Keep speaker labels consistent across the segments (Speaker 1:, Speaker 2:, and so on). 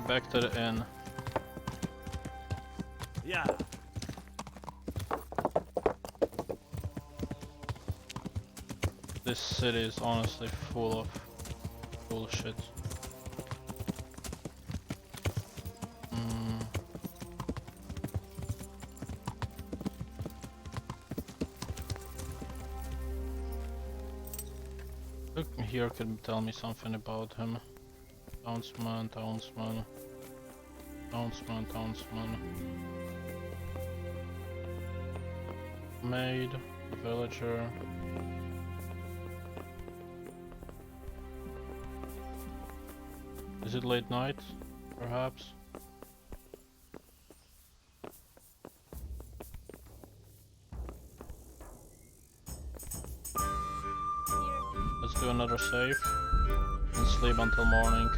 Speaker 1: Okay, back to the inn.
Speaker 2: Yeah.
Speaker 1: This city is honestly full of bullshit. Look here could tell me something about him. Townsman. Maid, villager. Is it late night, perhaps? Let's do another save and sleep until morning.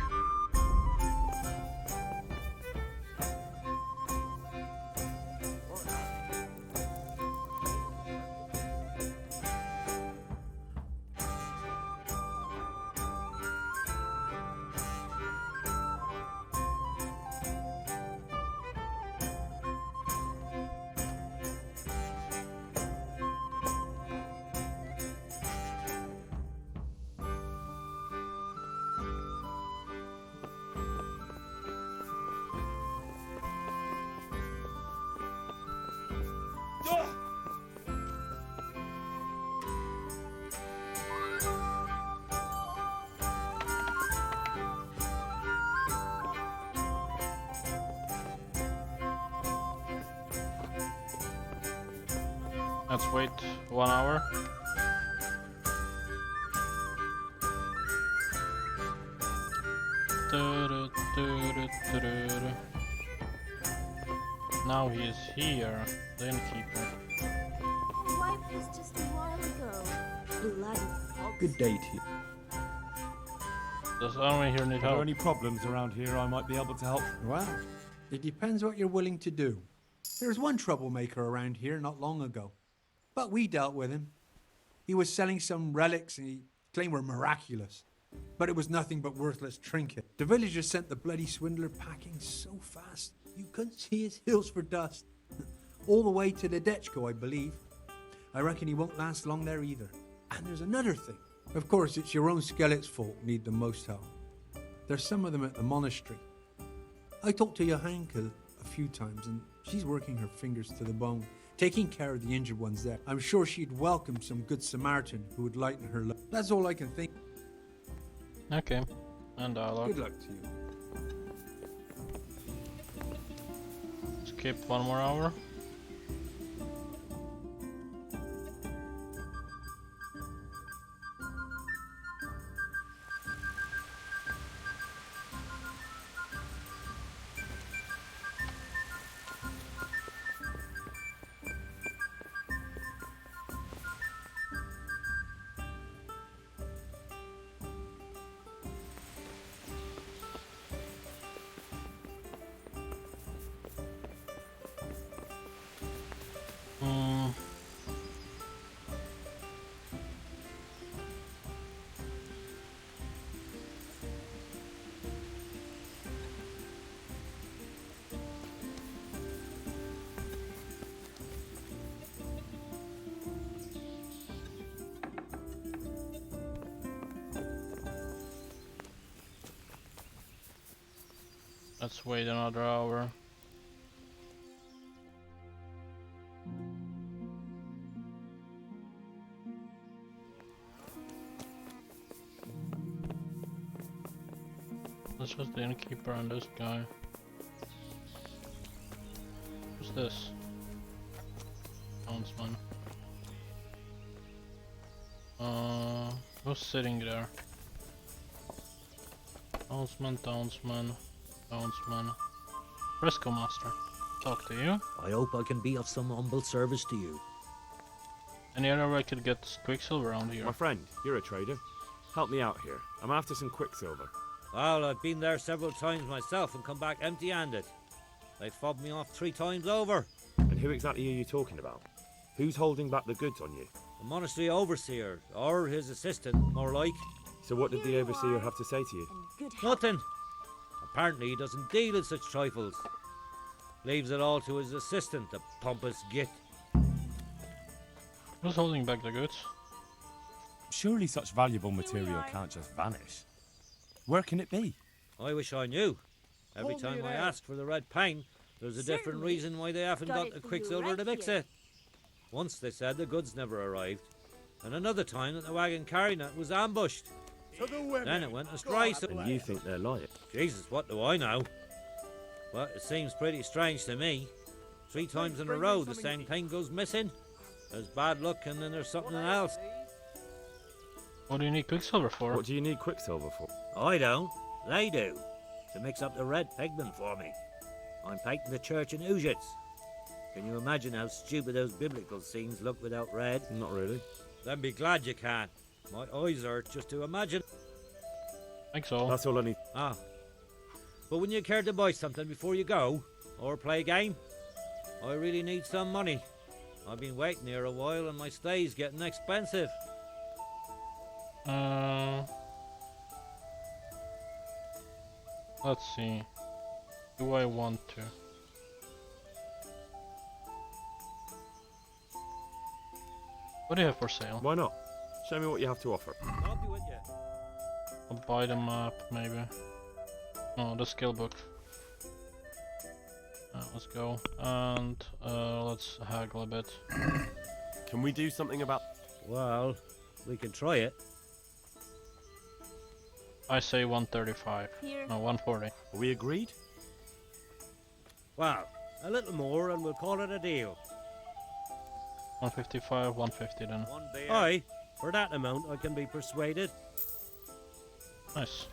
Speaker 1: Let's wait 1 hour. Now he is here, the innkeeper.
Speaker 3: Life was just a while ago. Bloody fox.
Speaker 4: Good day to you.
Speaker 1: Does anyone here need
Speaker 2: Are there
Speaker 1: help?
Speaker 2: any problems around here I might be able to help?
Speaker 4: Well, it depends what you're willing to do. There was one troublemaker around here not long ago, but we dealt with him. He was selling some relics and he claimed were miraculous, but it was nothing but worthless trinket. The villagers sent the bloody swindler packing so fast you couldn't see his heels for dust. All the way to the 𝐒𝐩𝐞𝐜𝐬, I believe. I reckon he won't last long there either. And there's another thing. Of course, it's your own skelet's fault need the most help. There's some of them at the monastery. I talked to 𝐒𝐩𝐞𝐜𝐬 a few times and she's working her fingers to the bone, taking care of the injured ones there. I'm sure she'd welcome some good Samaritan who would lighten her load. That's all I can think.
Speaker 1: Okay, and dialogue.
Speaker 4: Good luck to you.
Speaker 1: Skip 1 more hour. Let's wait another hour. This was the innkeeper and this guy. Who's this? Townsman. Who's sitting there? Townsman. Fresco Master. Talk to you.
Speaker 5: I hope I can be of some humble service to you.
Speaker 1: Any other way I could get quicksilver around here?
Speaker 6: My friend, you're a trader. Help me out here. I'm after some quicksilver.
Speaker 5: Well, I've been there several times myself and come back empty-handed. They fobbed me off 3 times over.
Speaker 6: And who exactly are you talking about? Who's holding back the goods on you?
Speaker 5: The monastery overseer, or his assistant, more like.
Speaker 6: So what did the overseer have to say to you?
Speaker 3: And good health.
Speaker 5: Nothing. Apparently he doesn't deal in such trifles. Leaves it all to his assistant, the pompous git.
Speaker 1: Who's holding back the goods?
Speaker 2: Surely such valuable material can't just vanish. Where can it be?
Speaker 5: I wish I knew. Every time I ask for the red paint, there's a different
Speaker 3: Certainly.
Speaker 5: reason why they haven't
Speaker 3: Got
Speaker 5: got
Speaker 3: it
Speaker 5: the
Speaker 3: for you
Speaker 5: quicksilver
Speaker 3: right
Speaker 5: to mix
Speaker 3: here.
Speaker 5: it. Once they said the goods never arrived, and another time that the wagon carrying it was ambushed. Then it went astray.
Speaker 6: And you think they're lying?
Speaker 5: Jesus, what do I know? Well, it seems pretty strange to me. 3 times in a row the same thing goes missing. There's bad luck and then there's something else.
Speaker 1: What do you need quicksilver for?
Speaker 6: What do you need quicksilver for?
Speaker 5: I don't. They do. To mix up the red pigment for me. I'm painting the church in 𝐒𝐩𝐞𝐜𝐬. Can you imagine how stupid those biblical scenes look without red?
Speaker 6: Not really.
Speaker 5: Then be glad you can. My eyes hurt just to imagine.
Speaker 1: Think so.
Speaker 6: That's all I need.
Speaker 5: Ah. But wouldn't you care to buy something before you go? Or play a game? I really need some money. I've been waiting here a while and my stay's getting expensive.
Speaker 1: Let's see. Do I want to? What do you have for sale?
Speaker 6: Why not? Show me what you have to offer.
Speaker 5: I'll be with you.
Speaker 1: I'll buy the map, maybe. No, the skill book. Let's go. And let's haggle a bit.
Speaker 6: Can we do something about...
Speaker 5: Well, we can try it.
Speaker 1: I say 135.
Speaker 3: Here.
Speaker 1: No, 140.
Speaker 6: Are we agreed?
Speaker 5: Well, a little more and we'll call it a deal.
Speaker 1: 155, 150 then.
Speaker 5: One beer. Aye, for that amount I can be persuaded.
Speaker 1: Nice.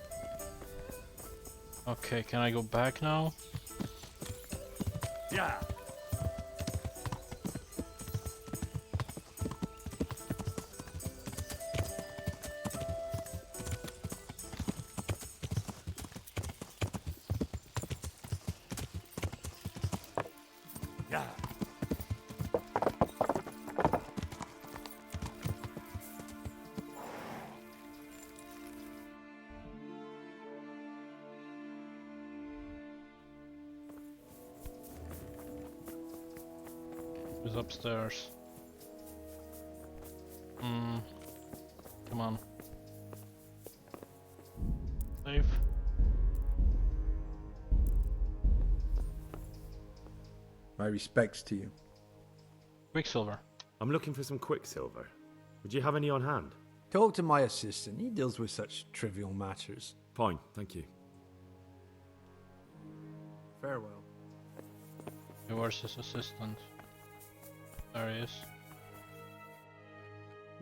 Speaker 1: Okay, can I go back now?
Speaker 6: Yeah. Yeah.
Speaker 1: Who's upstairs? Come on. Safe.
Speaker 4: My respects to you.
Speaker 1: Quicksilver.
Speaker 6: I'm looking for some quicksilver. Would you have any on hand?
Speaker 4: Talk to my assistant. He deals with such trivial matters.
Speaker 6: Fine, thank you.
Speaker 4: Farewell.
Speaker 1: Hey, where's his assistant? There he is.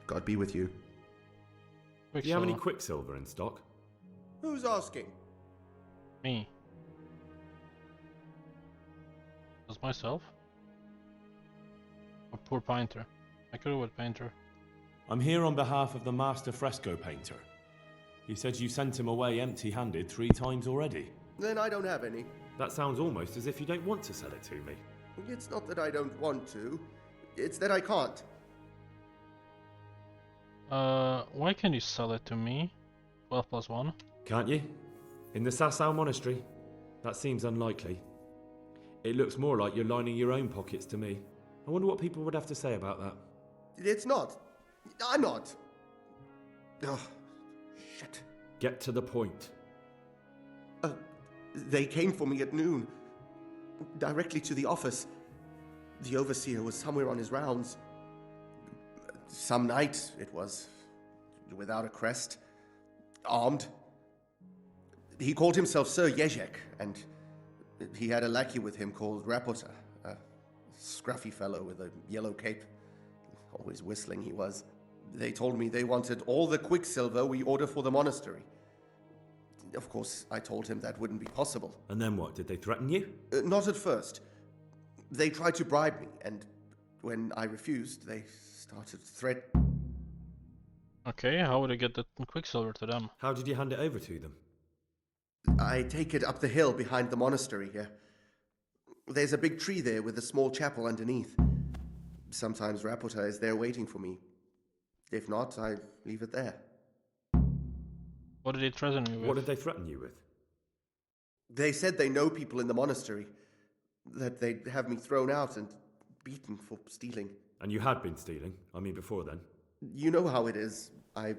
Speaker 7: God be with you.
Speaker 6: Do you have any
Speaker 1: Quicksilver.
Speaker 6: quicksilver in stock?
Speaker 7: Who's asking?
Speaker 1: Me. That's myself? A poor painter. I could have with painter.
Speaker 2: I'm here on behalf of the master fresco painter. He said you sent him away empty-handed 3 times already.
Speaker 7: Then I don't have any.
Speaker 6: That sounds almost as if you don't want to sell it to me.
Speaker 7: It's not that I don't want to. It's that I can't.
Speaker 1: Why can't you sell it to me? 12 plus 1?
Speaker 6: Can't you? In the 𝐒𝐸𝐽 monastery? That seems unlikely. It looks more like you're lining your own pockets to me. I wonder what people would have to say about that.
Speaker 7: It's not. I'm not. Oh, shit.
Speaker 6: Get to the point.
Speaker 7: They came for me at noon. Directly to the office. The overseer was somewhere on his rounds. Some night, it was. Without a crest. Armed. He called himself 𝐒𝐩𝐿𝐬, and he had a lackey with him called Rapota, a scruffy fellow with a yellow cape. Always whistling he was. They told me they wanted all the quicksilver we order for the monastery. Of course, I told him that wouldn't be possible.
Speaker 6: And then what? Did they threaten you?
Speaker 7: Not at first. They tried to bribe me, and when I refused, they started threat.
Speaker 1: Okay, how would I get the quicksilver to them?
Speaker 6: How did you hand it over to them?
Speaker 7: I take it up the hill behind the monastery here. There's a big tree there with a small chapel underneath. Sometimes Rapota is there waiting for me. If not, I leave it there.
Speaker 1: What did they threaten me with?
Speaker 6: What did they threaten you with?
Speaker 7: They said they know people in the monastery, that they'd have me thrown out and beaten for stealing.
Speaker 6: And you had been stealing, I mean before then.
Speaker 7: You know how it is. I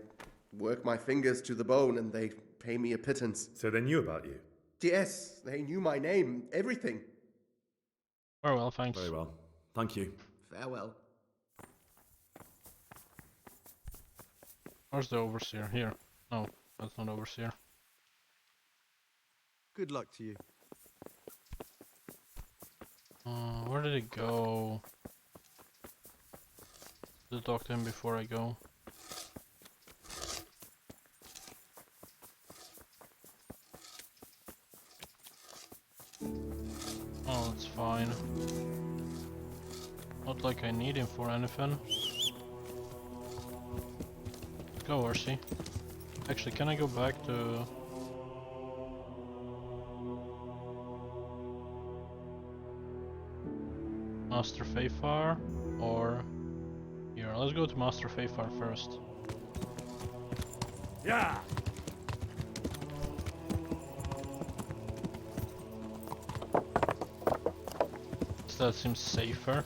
Speaker 7: work my fingers to the bone and they pay me a pittance.
Speaker 6: So they knew about you?
Speaker 7: Yes, they knew my name, everything.
Speaker 1: Very well, thanks.
Speaker 6: Very well. Thank you.
Speaker 7: Farewell.
Speaker 1: Where's the overseer? Here. No, that's not overseer.
Speaker 8: Good luck to you.
Speaker 1: Where did it go? To talk to him before I go. Oh, that's fine. Not like I need him for anything. Let's go, RC. Actually, can I go back to... Master Fayfar? Or... Here, let's go to Master Fayfar first.
Speaker 6: Yeah!
Speaker 1: That seems safer.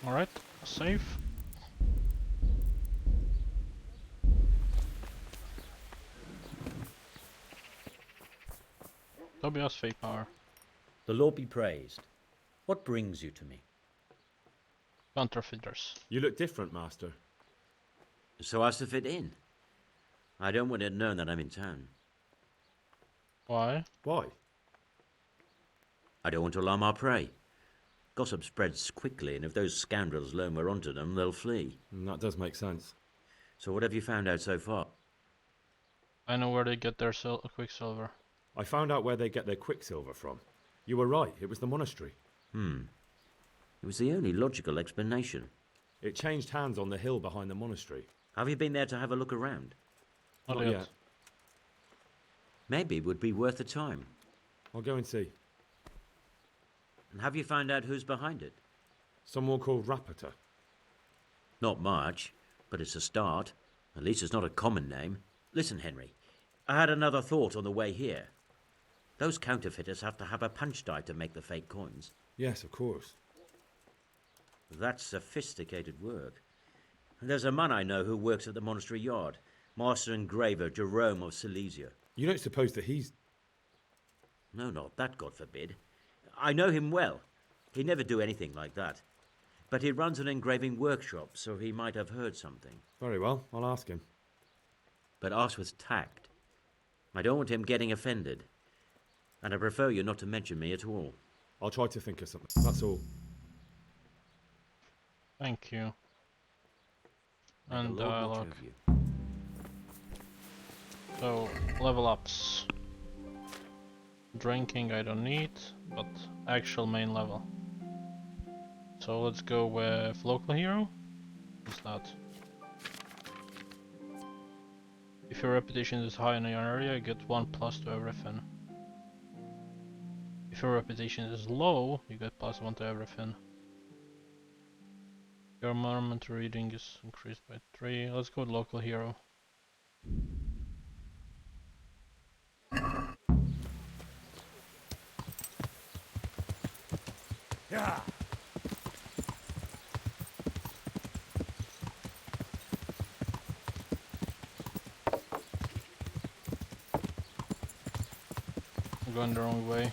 Speaker 1: Alright, save. Tobias Fayfar.
Speaker 9: The Lord be praised. What brings you to me?
Speaker 1: Counterfeiters.
Speaker 6: You look different, Master.
Speaker 9: So as to fit in. I don't want it known that I'm in town.
Speaker 1: Why?
Speaker 6: Why?
Speaker 9: I don't want to alarm our prey. Gossip spreads quickly, and if those scoundrels learn we're onto them, they'll flee.
Speaker 6: That does make sense.
Speaker 9: So what have you found out so far?
Speaker 1: I know where they get their quicksilver.
Speaker 6: I found out where they get their quicksilver from. You were right, it was the monastery.
Speaker 9: It was the only logical explanation.
Speaker 6: It changed hands on the hill behind the monastery.
Speaker 9: Have you been there to have a look around?
Speaker 1: Not
Speaker 6: Not
Speaker 1: yet.
Speaker 6: yet.
Speaker 9: Maybe it would be worth the time.
Speaker 6: I'll go and see.
Speaker 9: And have you found out who's behind it?
Speaker 6: Someone called Rapita.
Speaker 9: Not much, but it's a start. At least it's not a common name. Listen, Henry, I had another thought on the way here. Those counterfeiters have to have a punch die to make the fake coins.
Speaker 6: Yes, of course.
Speaker 9: That's sophisticated work. And there's a man I know who works at the monastery yard, Master Engraver Jerome of Silesia.
Speaker 6: You don't suppose that he's...
Speaker 9: No, not that, God forbid. I know him well. He'd never do anything like that. But he runs an engraving workshop, so he might have heard something.
Speaker 6: Very well, I'll ask him.
Speaker 9: But ask with tact. I don't want him getting offended. And I prefer you not to mention me at all.
Speaker 6: I'll try to think of something, that's all.
Speaker 1: Thank you.
Speaker 9: May
Speaker 1: And
Speaker 9: the Lord watch
Speaker 1: dialogue.
Speaker 9: over you.
Speaker 1: So, level ups. Drinking I don't need, but actual main level. So let's go with local hero. What's that? If your reputation is high in your area, you get 1+ to everything. If your reputation is low, you get +1 to everything. Your momentary reading is increased by 3. Let's go with local hero.
Speaker 6: Yeah!
Speaker 1: I'm going the wrong way.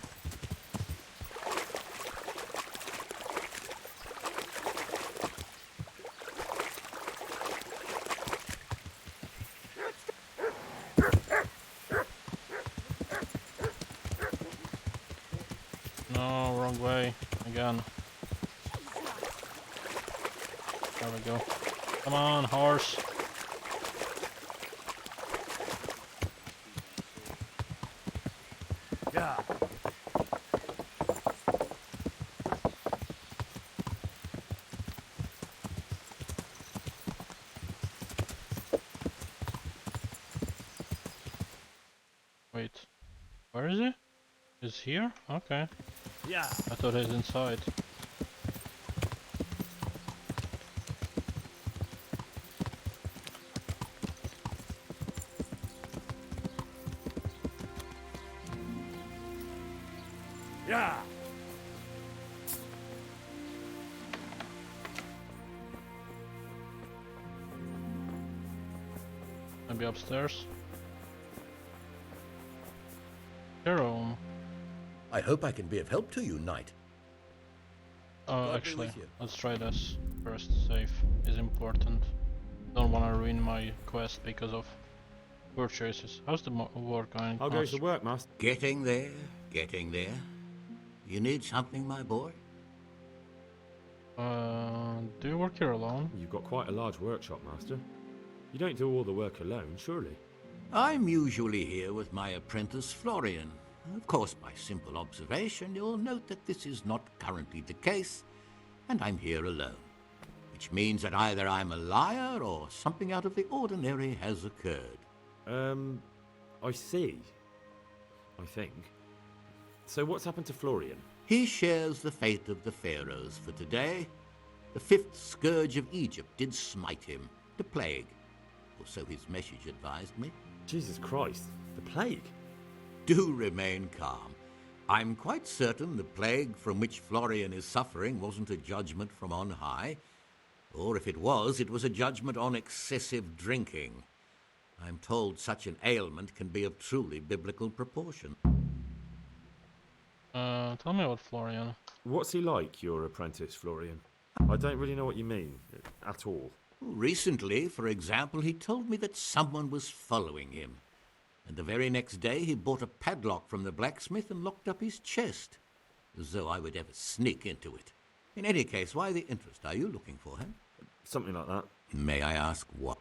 Speaker 1: No, wrong way. Again. There we go. Come on, horse.
Speaker 2: Yeah.
Speaker 1: Wait. Where is he? Is he here? Okay.
Speaker 2: Yeah.
Speaker 1: I thought he's inside.
Speaker 2: Yeah.
Speaker 1: Maybe upstairs. Jerome.
Speaker 8: I hope I can be of help to you, knight.
Speaker 1: Oh,
Speaker 8: be
Speaker 1: actually,
Speaker 8: with you.
Speaker 1: let's try this first. Save is important. Don't want to ruin my quest because of poor choices. How's the war going?
Speaker 6: How goes the work, master?
Speaker 8: Getting there, getting there. You need something, my boy?
Speaker 1: Do you work here alone?
Speaker 6: You've got quite a large workshop, master. You don't do all the work alone, surely?
Speaker 8: I'm usually here with my apprentice, Florian. Of course, by simple observation, you'll note that this is not currently the case, and I'm here alone. Which means that either I'm a liar or something out of the ordinary has occurred.
Speaker 6: I see. I think. So what's happened to Florian?
Speaker 8: He shares the fate of the pharaohs for today. The fifth scourge of Egypt did smite him, the plague, or so his message advised me.
Speaker 6: Jesus Christ, the plague?
Speaker 8: Do remain calm. I'm quite certain the plague from which Florian is suffering wasn't a judgment from on high, or if it was a judgment on excessive drinking. I'm told such an ailment can be of truly biblical proportion.
Speaker 1: Tell me about Florian.
Speaker 6: What's he like, your apprentice, Florian? I don't really know what you mean, at all.
Speaker 8: Recently, for example, he told me that someone was following him. And the very next day he bought a padlock from the blacksmith and locked up his chest. As though I would ever sneak into it. In any case, why the interest? Are you looking for him?
Speaker 6: Something like that.
Speaker 8: May I ask what?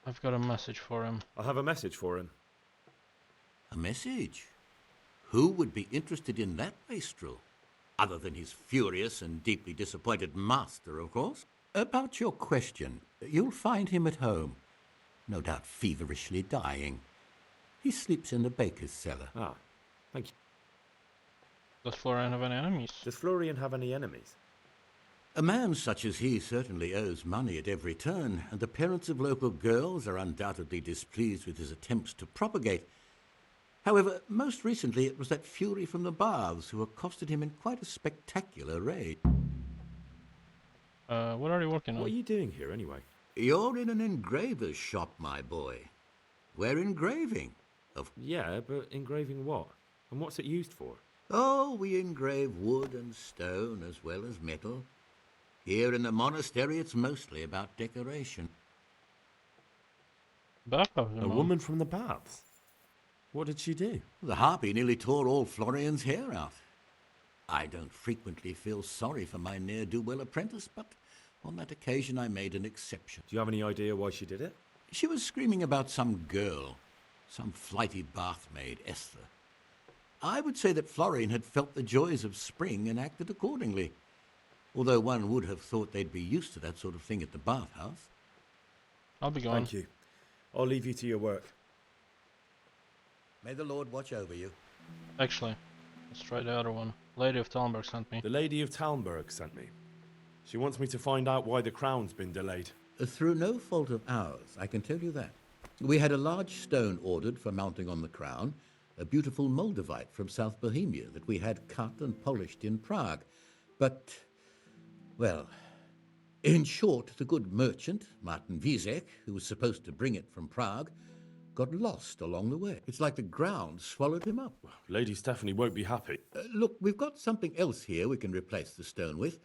Speaker 1: I've got a message for him.
Speaker 6: I have a message for him.
Speaker 8: A message? Who would be interested in that wastrel? Other than his furious and deeply disappointed master, of course. About your question, you'll find him at home. No doubt feverishly dying. He sleeps in the baker's cellar.
Speaker 6: Ah, thank you.
Speaker 1: Does Florian have any enemies?
Speaker 6: Does Florian have any enemies?
Speaker 8: A man such as he certainly owes money at every turn, and the parents of local girls are undoubtedly displeased with his attempts to propagate. However, most recently it was that fury from the baths who accosted him in quite a spectacular raid.
Speaker 1: What are you working on?
Speaker 6: What are you doing here, anyway?
Speaker 8: You're in an engraver's shop, my boy. We're engraving.
Speaker 6: Yeah, but engraving what? And what's it used for?
Speaker 8: Oh, we engrave wood and stone as well as metal. Here in the monastery, it's mostly about decoration.
Speaker 1: Bathhouse,
Speaker 6: A woman from the baths? What did she do?
Speaker 8: The harpy nearly tore all Florian's hair out. I don't frequently feel sorry for my ne'er-do-well apprentice, but on that occasion I made an exception.
Speaker 6: Do you have any idea why she did it?
Speaker 8: She was screaming about some girl, some flighty bathmaid, Esther. I would say that Florian had felt the joys of spring and acted accordingly, although one would have thought they'd be used to that sort of thing at the bathhouse.
Speaker 1: I'll be going.
Speaker 6: Thank you. I'll leave you to your work.
Speaker 8: May the Lord watch over you.
Speaker 1: Actually, let's try the other one. Lady of Talmberg sent me.
Speaker 2: The Lady of Talmberg sent me. She wants me to find out why the crown's been delayed.
Speaker 8: Through no fault of ours, I can tell you that. We had a large stone ordered for mounting on the crown, a beautiful Moldavite from South Bohemia that we had cut and polished in Prague. But, well, in short, the good merchant, Martin Wiesek, who was supposed to bring it from Prague, got lost along the way. It's like the ground swallowed him up.
Speaker 2: Lady Stephanie won't be happy.
Speaker 8: Look, we've got something else here we can replace the stone with,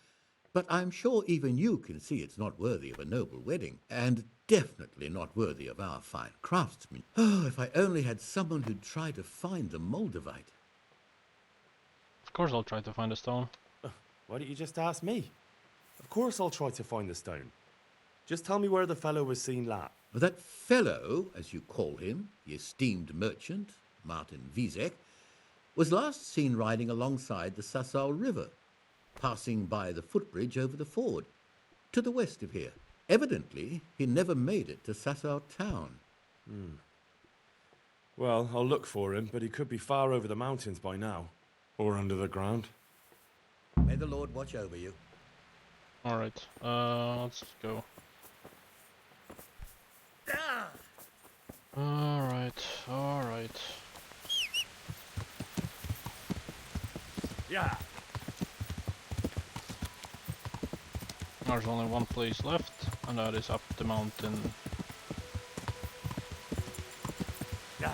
Speaker 8: but I'm sure even you can see it's not worthy of a noble wedding, and definitely not worthy of our fine craftsmen. Oh, if I only had someone who'd try to find the Moldavite.
Speaker 1: Of course I'll try to find a stone.
Speaker 6: Why don't you just ask me? Of course I'll try to find the stone. Just tell me where the fellow was seen last.
Speaker 8: That fellow, as you call him, the esteemed merchant, Martin Vizek, was last seen riding alongside the Sasau River, passing by the footbridge over the ford, to the west of here. Evidently, he never made it to Sasau town.
Speaker 6: Well, I'll look for him, but he could be far over the mountains by now. Or under the ground.
Speaker 8: May the Lord watch over you.
Speaker 1: Alright, let's go. Alright.
Speaker 6: Yeah.
Speaker 1: There's only one place left, and that is up the mountain.
Speaker 6: Yeah.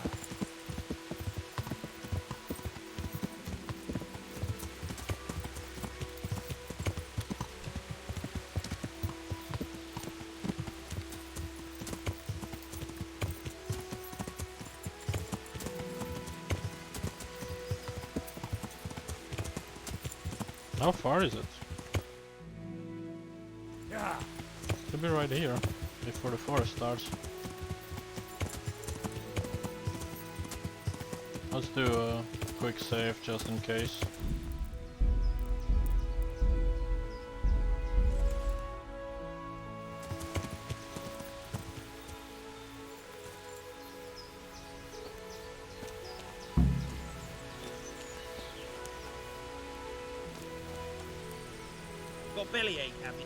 Speaker 1: How far is it?
Speaker 6: Yeah.
Speaker 1: Should be right here, before the forest starts. Let's do a quick save just in case.
Speaker 9: Got bellyache, have you?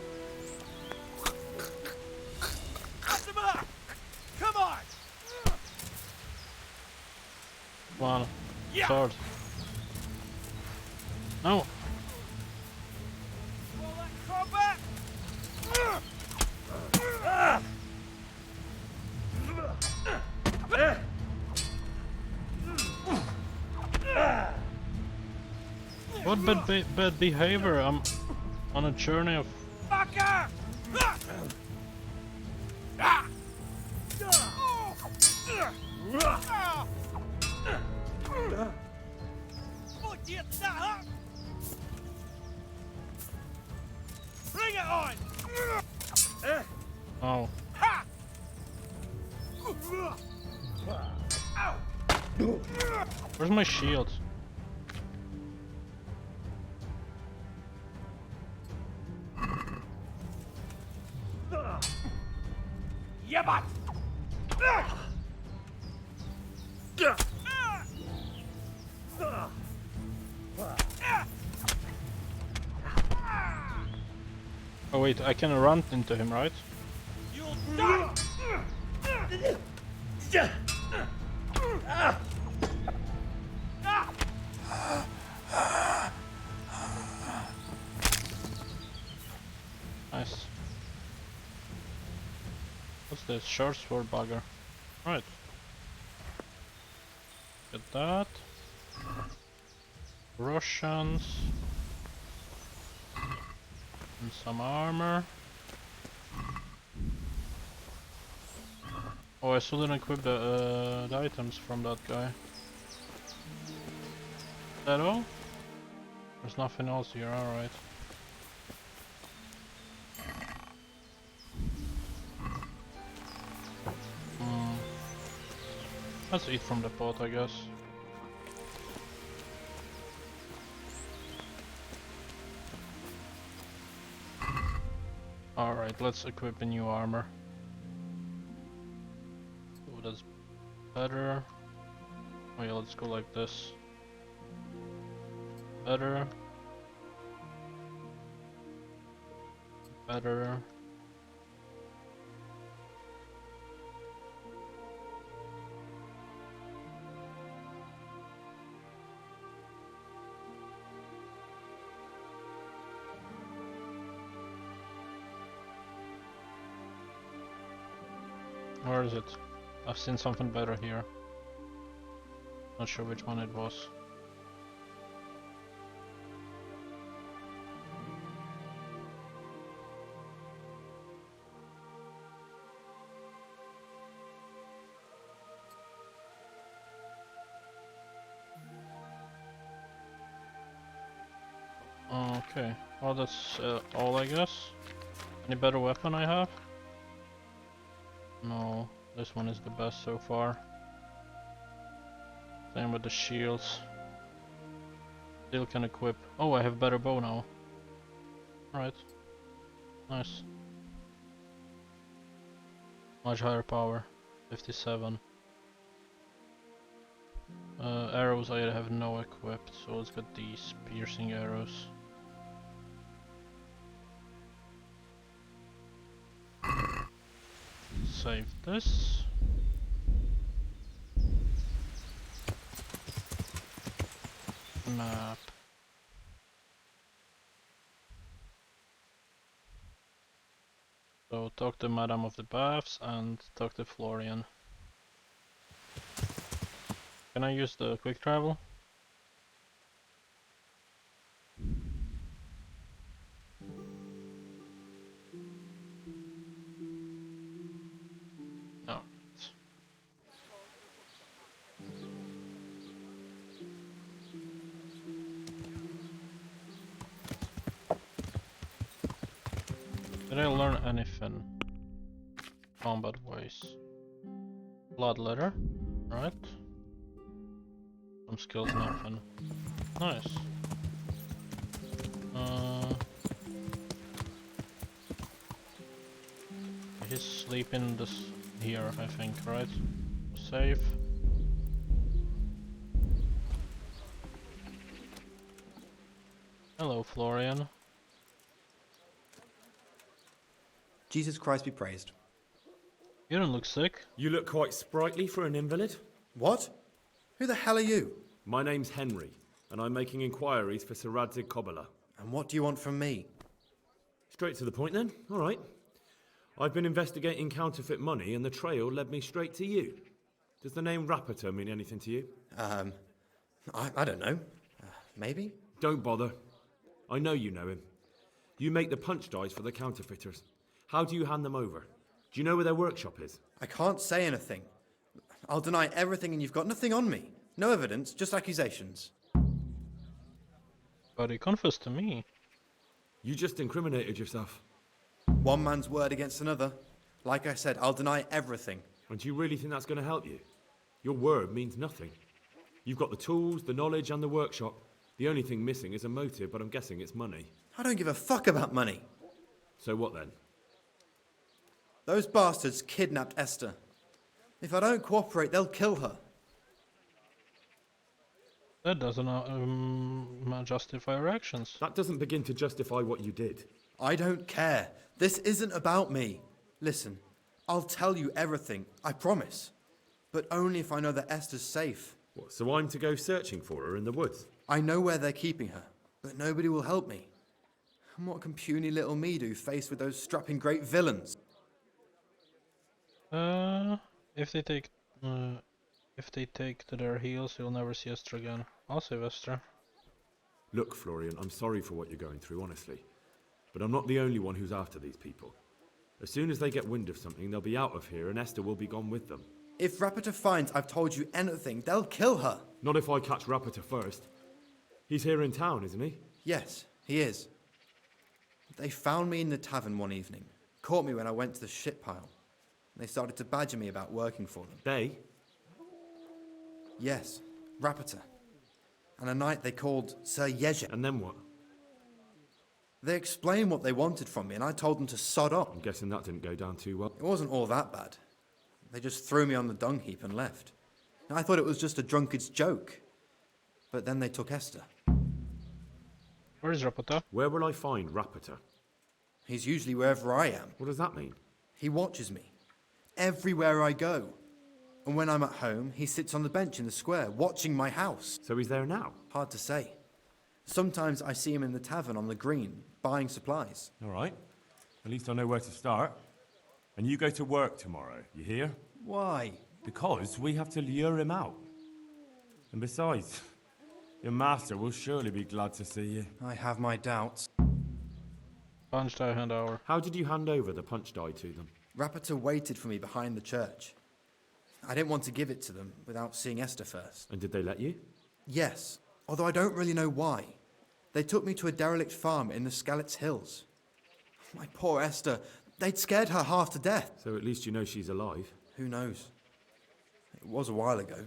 Speaker 6: Come on!
Speaker 1: Come on,
Speaker 6: Yeah.
Speaker 1: sword. No!
Speaker 6: Combat!
Speaker 1: What bad behavior? I'm on a journey of...
Speaker 6: Fucker! Bring it on!
Speaker 1: Oh. Where's my shield?
Speaker 6: Yabat!
Speaker 1: Oh wait, I can run into him, right?
Speaker 6: You'll die!
Speaker 1: Nice. What's this? Short sword bugger. Right. Get that. Russians. And some armor. Oh, I still didn't equip the items from that guy. Is that all? There's nothing else here, alright. Let's eat from the pot, I guess. Alright, let's equip a new armor. Oh, that's better. Oh yeah, let's go like this. Better. Better. Where is it? I've seen something better here. Not sure which one it was. Okay, well that's all I guess. Any better weapon I have? No, this one is the best so far. Same with the shields. Still can equip. Oh, I have better bow now. Right. Nice. Much higher power. 57. Arrows I have no equipped, so let's get these piercing arrows. Save this. Map. So talk to Madam of the Baths and talk to Florian. Can I use the quick travel? No. Did I learn anything? Combat ways. Blood letter, right? Some skills, nothing. Nice. He's sleeping this here, I think, right? Safe. Hello, Florian.
Speaker 10: Jesus Christ be praised.
Speaker 1: You don't look sick.
Speaker 6: You look quite sprightly for an invalid.
Speaker 10: What? Who the hell are you?
Speaker 6: My name's Henry, and I'm making inquiries for 𝐒𝐩𝐞𝐜𝐬.
Speaker 10: And what do you want from me?
Speaker 6: Straight to the point then. All right. I've been investigating counterfeit money, and the trail led me straight to you. Does the name Rapiter mean anything to you?
Speaker 10: I don't know. Maybe?
Speaker 6: Don't bother. I know you know him. You make the punch dies for the counterfeiters. How do you hand them over? Do you know where their workshop is?
Speaker 10: I can't say anything. I'll deny everything and you've got nothing on me. No evidence, just accusations.
Speaker 1: But he confessed to me.
Speaker 6: You just incriminated yourself.
Speaker 10: One man's word against another. Like I said, I'll deny everything.
Speaker 6: And do you really think that's going to help you? Your word means nothing. You've got the tools, the knowledge and the workshop. The only thing missing is a motive, but I'm guessing it's money.
Speaker 10: I don't give a fuck about money.
Speaker 6: So what then?
Speaker 10: Those bastards kidnapped Esther. If I don't cooperate, they'll kill her.
Speaker 1: That doesn't justify our actions.
Speaker 6: That doesn't begin to justify what you did.
Speaker 10: I don't care. This isn't about me. Listen, I'll tell you everything, I promise. But only if I know that Esther's safe.
Speaker 6: What, so I'm to go searching for her in the woods?
Speaker 10: I know where they're keeping her, but nobody will help me. And what can puny little me do faced with those strapping great villains?
Speaker 1: If they take to their heels, you'll never see Esther again. I'll save Esther.
Speaker 6: Look, Florian, I'm sorry for what you're going through, honestly. But I'm not the only one who's after these people. As soon as they get wind of something, they'll be out of here and Esther will be gone with them.
Speaker 10: If Rapiter finds I've told you anything, they'll kill her.
Speaker 6: Not if I catch Rapiter first. He's here in town, isn't he?
Speaker 10: Yes, he is. They found me in the tavern one evening, caught me when I went to the shit pile. They started to badger me about working for them.
Speaker 6: They?
Speaker 10: Yes, Rapiter. And a night they called 𝐒𝐩𝐞𝐜𝐬.
Speaker 6: And then what?
Speaker 10: They explained what they wanted from me and I told them to sod off.
Speaker 6: I'm guessing that didn't go down too well.
Speaker 10: It wasn't all that bad. They just threw me on the dung heap and left. I thought it was just a drunkard's joke. But then they took Esther.
Speaker 1: Where is Rapata?
Speaker 6: Where will I find Rapiter?
Speaker 10: He's usually wherever I am.
Speaker 6: What does that mean?
Speaker 10: He watches me. Everywhere I go. And when I'm at home, he sits on the bench in the square, watching my house.
Speaker 6: So he's there now?
Speaker 10: Hard to say. Sometimes I see him in the tavern on the green, buying supplies.
Speaker 2: All right. At least I know where to start. And you go to work tomorrow, you hear?
Speaker 10: Why?
Speaker 2: Because we have to lure him out. And besides, your master will surely be glad to see you.
Speaker 10: I have my doubts.
Speaker 1: Punch die hand hour.
Speaker 6: How did you hand over the punch die to them?
Speaker 10: Rapiter waited for me behind the church. I didn't want to give it to them without seeing Esther first.
Speaker 6: And did they let you?
Speaker 10: Yes, although I don't really know why. They took me to a derelict farm in the 𝐒𝐤𝐿𝐻𝐻 Hills. My poor Esther, they'd scared her half to death.
Speaker 6: So at least you know she's alive.
Speaker 10: Who knows? It was a while ago.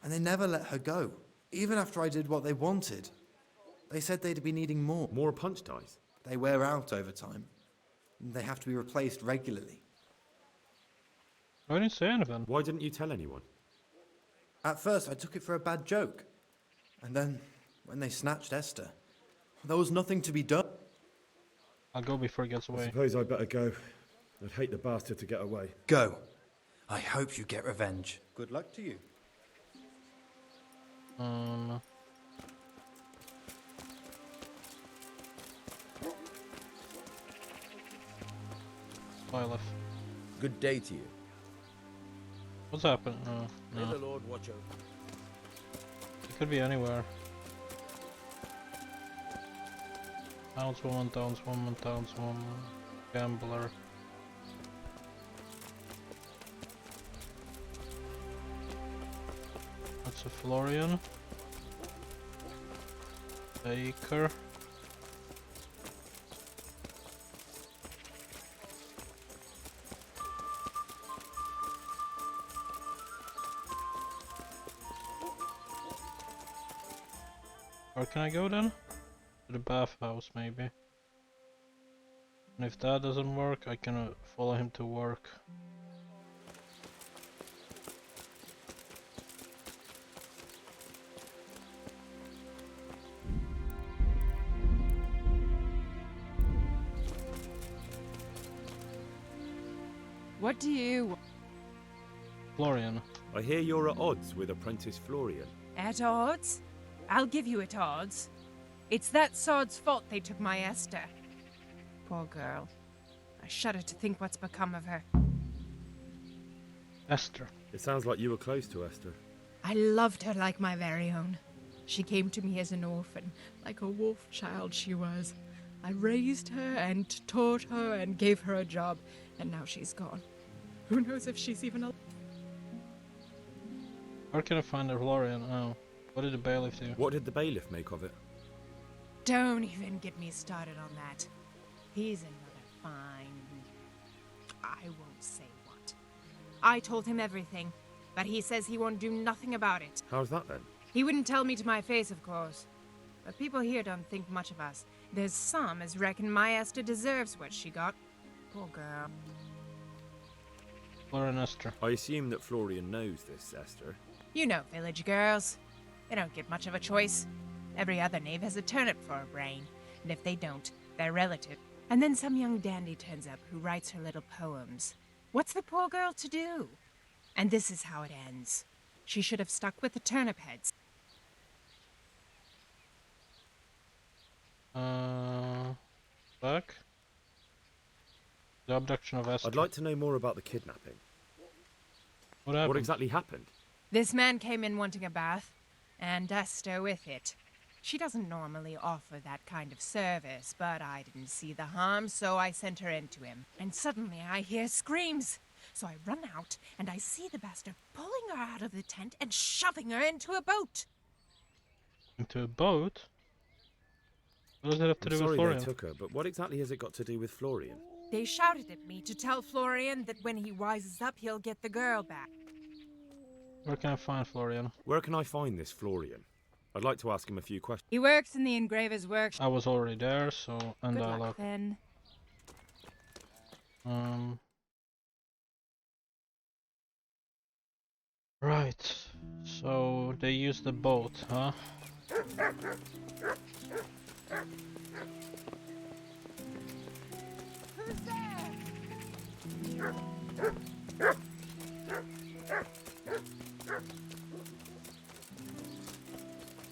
Speaker 10: And they never let her go, even after I did what they wanted. They said they'd be needing more.
Speaker 6: More punch dies?
Speaker 10: They wear out over time. They have to be replaced regularly.
Speaker 1: I didn't say anything.
Speaker 6: Why didn't you tell anyone?
Speaker 10: At first, I took it for a bad joke. And then, when they snatched Esther, there was nothing to be done.
Speaker 1: I'll go before he gets
Speaker 6: I
Speaker 1: away.
Speaker 6: suppose I'd better go. I'd hate the bastard to get away.
Speaker 11: Go. I hope you get revenge.
Speaker 10: Good luck to you.
Speaker 1: Byleth.
Speaker 11: Good day to you.
Speaker 1: What's happened? Oh,
Speaker 11: May
Speaker 1: no.
Speaker 11: the Lord watch over.
Speaker 1: It could be anywhere. Townswoman, townswoman, townswoman. Gambler. That's a Florian. Baker. Where can I go then? To the bathhouse maybe. And if that doesn't work, I can follow him to work.
Speaker 12: What do you...
Speaker 1: Florian.
Speaker 6: I hear you're at odds with apprentice Florian.
Speaker 12: At odds? I'll give you at odds. It's that sod's fault they took my Esther. Poor girl. I shudder to think what's become of her.
Speaker 1: Esther.
Speaker 6: It sounds like you were close to Esther.
Speaker 12: I loved her like my very own. She came to me as an orphan, like a wolf child she was. I raised her and taught her and gave her a job, and now she's gone. Who knows if she's even alive?
Speaker 1: Where can I find a Florian? Oh. What did the bailiff do?
Speaker 6: What did the bailiff make of it?
Speaker 12: Don't even get me started on that. He's another fine... I won't say what. I told him everything, but he says he won't do nothing about it.
Speaker 6: How's that then?
Speaker 12: He wouldn't tell me to my face, of course. But people here don't think much of us. There's some as reckon my Esther deserves what she got. Poor girl.
Speaker 1: Florian Esther.
Speaker 6: I assume that Florian knows this, Esther.
Speaker 12: You know village girls. They don't get much of a choice. Every other knave has a turnip for a brain, and if they don't, they're relative. And then some young dandy turns up who writes her little poems. What's the poor girl to do? And this is how it ends. She should have stuck with the turnip heads.
Speaker 1: Back? The abduction of Esther.
Speaker 6: I'd like to know more about the kidnapping.
Speaker 1: What happened?
Speaker 6: What exactly happened?
Speaker 12: This man came in wanting a bath, and Esther with it. She doesn't normally offer that kind of service, but I didn't see the harm, so I sent her in to him. And suddenly I hear screams. So I run out, and I see the bastard pulling her out of the tent and shoving her into a boat.
Speaker 1: Into a boat? What does that have to do with
Speaker 6: Sorry
Speaker 1: Florian?
Speaker 6: they took her, but what exactly has it got to do with Florian?
Speaker 12: They shouted at me to tell Florian that when he wises up, he'll get the girl back.
Speaker 1: Where can I find Florian?
Speaker 6: Where can I find this Florian? I'd like to ask him a few questions.
Speaker 12: He works in the engraver's workshop.
Speaker 1: I was already there, so... And
Speaker 12: Good
Speaker 1: I
Speaker 12: luck, then.
Speaker 1: Right. So, they used the boat, huh?
Speaker 12: Who's there?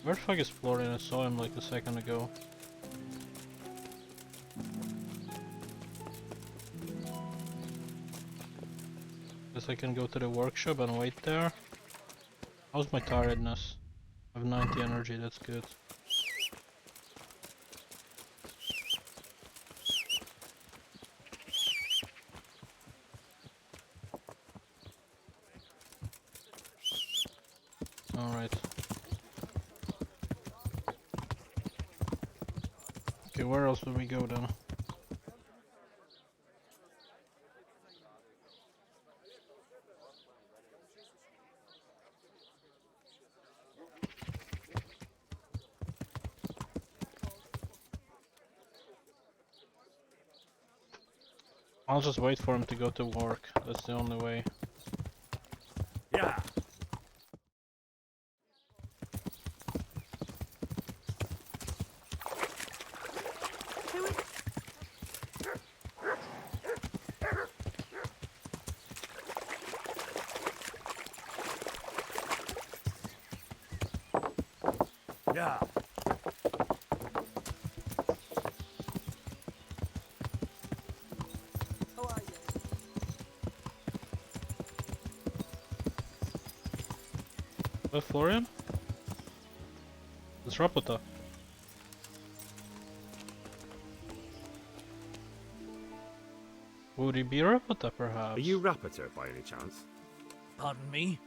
Speaker 1: Where the fuck is Florian? I saw him like a second ago. Guess I can go to the workshop and wait there. How's my tiredness? I have 90 energy, that's good. Alright. Okay, where else would we go then? I'll just wait for him to go to work. That's the only way.
Speaker 5: Yeah. Yeah.
Speaker 1: Florian? It's Rapota. Would he be Rapota, perhaps?
Speaker 6: Are you Rapiter by any chance?
Speaker 13: Pardon me?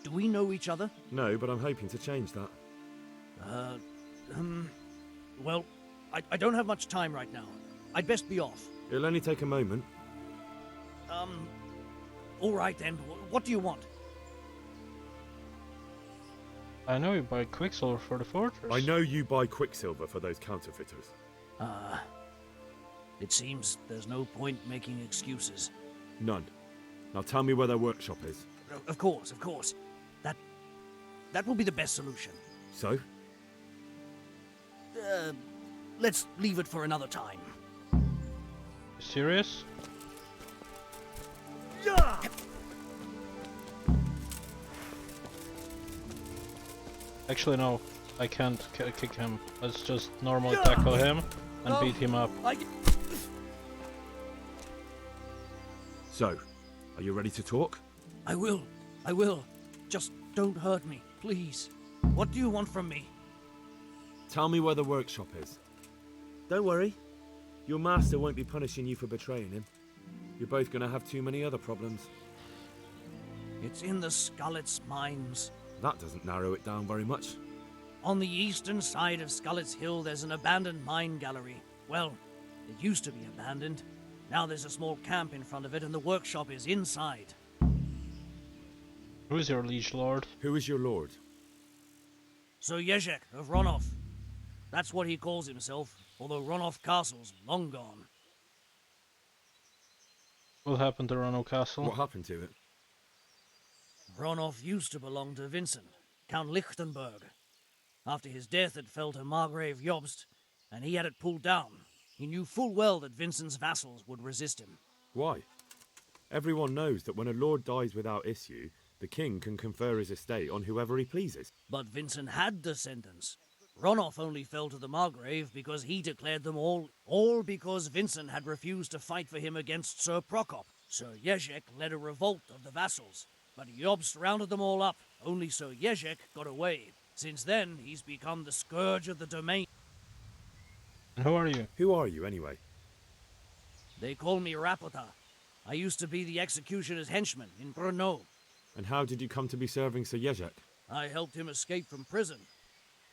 Speaker 13: Do we know each other?
Speaker 6: No, but I'm hoping to change that.
Speaker 13: Well, I don't have much time right now. I'd best be off.
Speaker 6: It'll only take a moment.
Speaker 13: All right then. What do you want?
Speaker 1: I know you buy Quicksilver for the fortress.
Speaker 6: I know you buy Quicksilver for those counterfeiters.
Speaker 13: It seems there's no point making excuses.
Speaker 6: None. Now tell me where their workshop is.
Speaker 13: Of course, of course. That will be the best solution.
Speaker 6: So?
Speaker 13: Let's leave it for another time.
Speaker 1: Serious?
Speaker 13: Yeah!
Speaker 1: Actually, no. I can't kick him. Let's just normally tackle him and beat him up.
Speaker 6: So, are you ready to talk?
Speaker 13: I will. Just don't hurt me, please. What do you want from me?
Speaker 6: Tell me where the workshop is. Don't worry. Your master won't be punishing you for betraying him. You're both gonna have too many other problems.
Speaker 13: It's in the 𝐒𝐤𝐤𝐿𝐼's mines.
Speaker 6: That doesn't narrow it down very much.
Speaker 13: On the eastern side of 𝐒𝐤𝐿𝐼's Hill, there's an abandoned mine gallery. Well, it used to be abandoned. Now there's a small camp in front of it, and the workshop is inside.
Speaker 1: Who is your liege lord?
Speaker 6: Who is your lord?
Speaker 13: 𝐒𝐩𝐞𝐜𝐬 of Ronov. That's what he calls himself, although Ronov Castle's long gone.
Speaker 1: What happened to Ronov Castle?
Speaker 6: What happened to it?
Speaker 13: Ronov used to belong to Vincent, Count Lichtenberg. After his death, it fell to Margrave Jobst, and he had it pulled down. He knew full well that Vincent's vassals would resist him.
Speaker 6: Why? Everyone knows that when a lord dies without issue, the king can confer his estate on whoever he pleases.
Speaker 13: But Vincent had descendants. Ronov only fell to the Margrave because he declared them all because Vincent had refused to fight for him against Sir Prokop. 𝐒𝐩𝐸𝐻 led a revolt of the vassals, but Jobst rounded them all up. Only 𝐒𝐩𝐸𝐻 got away. Since then, he's become the scourge of the domain.
Speaker 1: And who are you?
Speaker 6: Who are you, anyway?
Speaker 13: They call me Rapota. I used to be the executioner's henchman in Brno.
Speaker 6: And how did you come to be serving 𝐒𝐩𝐸𝐻?
Speaker 13: I helped him escape from prison.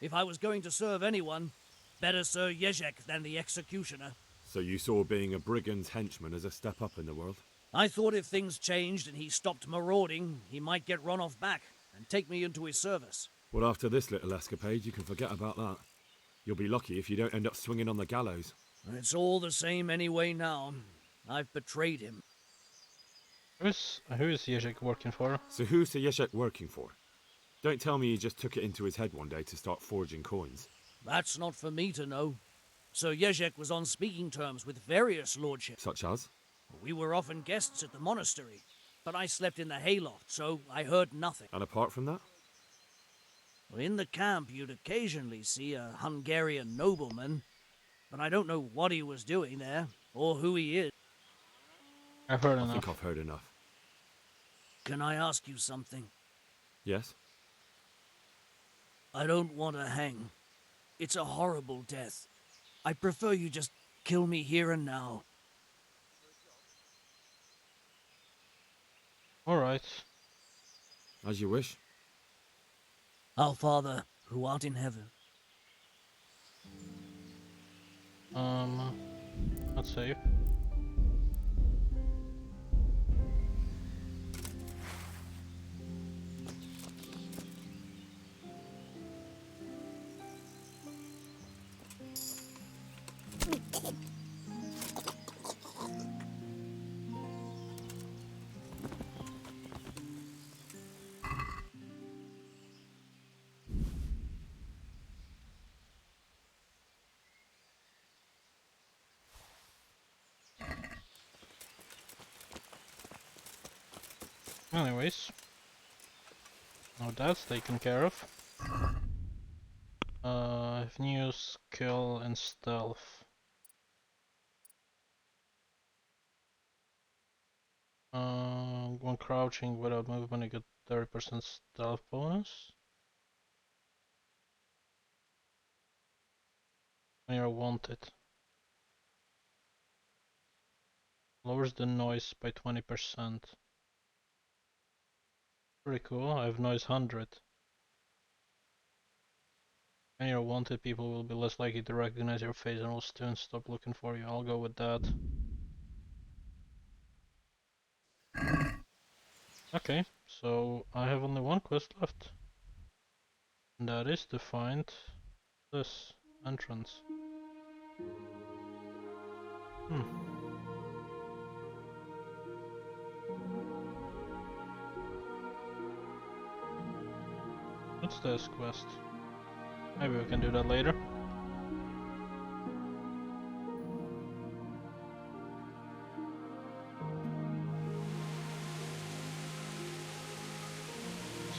Speaker 13: If I was going to serve anyone, better 𝐒𝐩𝐸𝐻 than the executioner.
Speaker 6: So you saw being a brigand's henchman as a step up in the world?
Speaker 13: I thought if things changed and he stopped marauding, he might get Ronov back and take me into his service.
Speaker 6: Well, after this little escapade, you can forget about that. You'll be lucky if you don't end up swinging on the gallows.
Speaker 13: It's all the same anyway now. I've betrayed him.
Speaker 1: Who is 𝐒𝐸𝐻 working for?
Speaker 6: So who's 𝐒𝐩𝐸𝐻 working for? Don't tell me he just took it into his head one day to start forging coins.
Speaker 13: That's not for me to know. 𝐒𝐩𝐸𝐻 was on speaking terms with various lordships.
Speaker 6: Such as?
Speaker 13: We were often guests at the monastery, but I slept in the hayloft, so I heard nothing.
Speaker 6: And apart from that?
Speaker 13: In the camp, you'd occasionally see a Hungarian nobleman, but I don't know what he was doing there, or who he is.
Speaker 1: I've heard
Speaker 6: I
Speaker 1: enough.
Speaker 6: think I've heard enough.
Speaker 13: Can I ask you something?
Speaker 6: Yes?
Speaker 13: I don't want to hang. It's a horrible death. I prefer you just kill me here and now.
Speaker 1: Alright.
Speaker 6: As you wish.
Speaker 13: Our Father, who art in heaven.
Speaker 1: Let's save. Anyways, now that's taken care of. I have new skill and stealth. When crouching without movement, you get 30% stealth bonus. When you're wanted. Lowers the noise by 20%. Pretty cool. I have noise 100. When you're wanted, people will be less likely to recognize your face and will soon stop looking for you. I'll go with that. Okay, so I have only one quest left. And that is to find this entrance. What's this quest? Maybe we can do that later.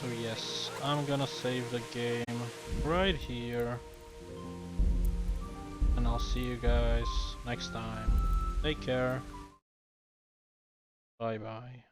Speaker 1: So yes, I'm gonna save the game right here. And I'll see you guys next time. Take care. Bye bye.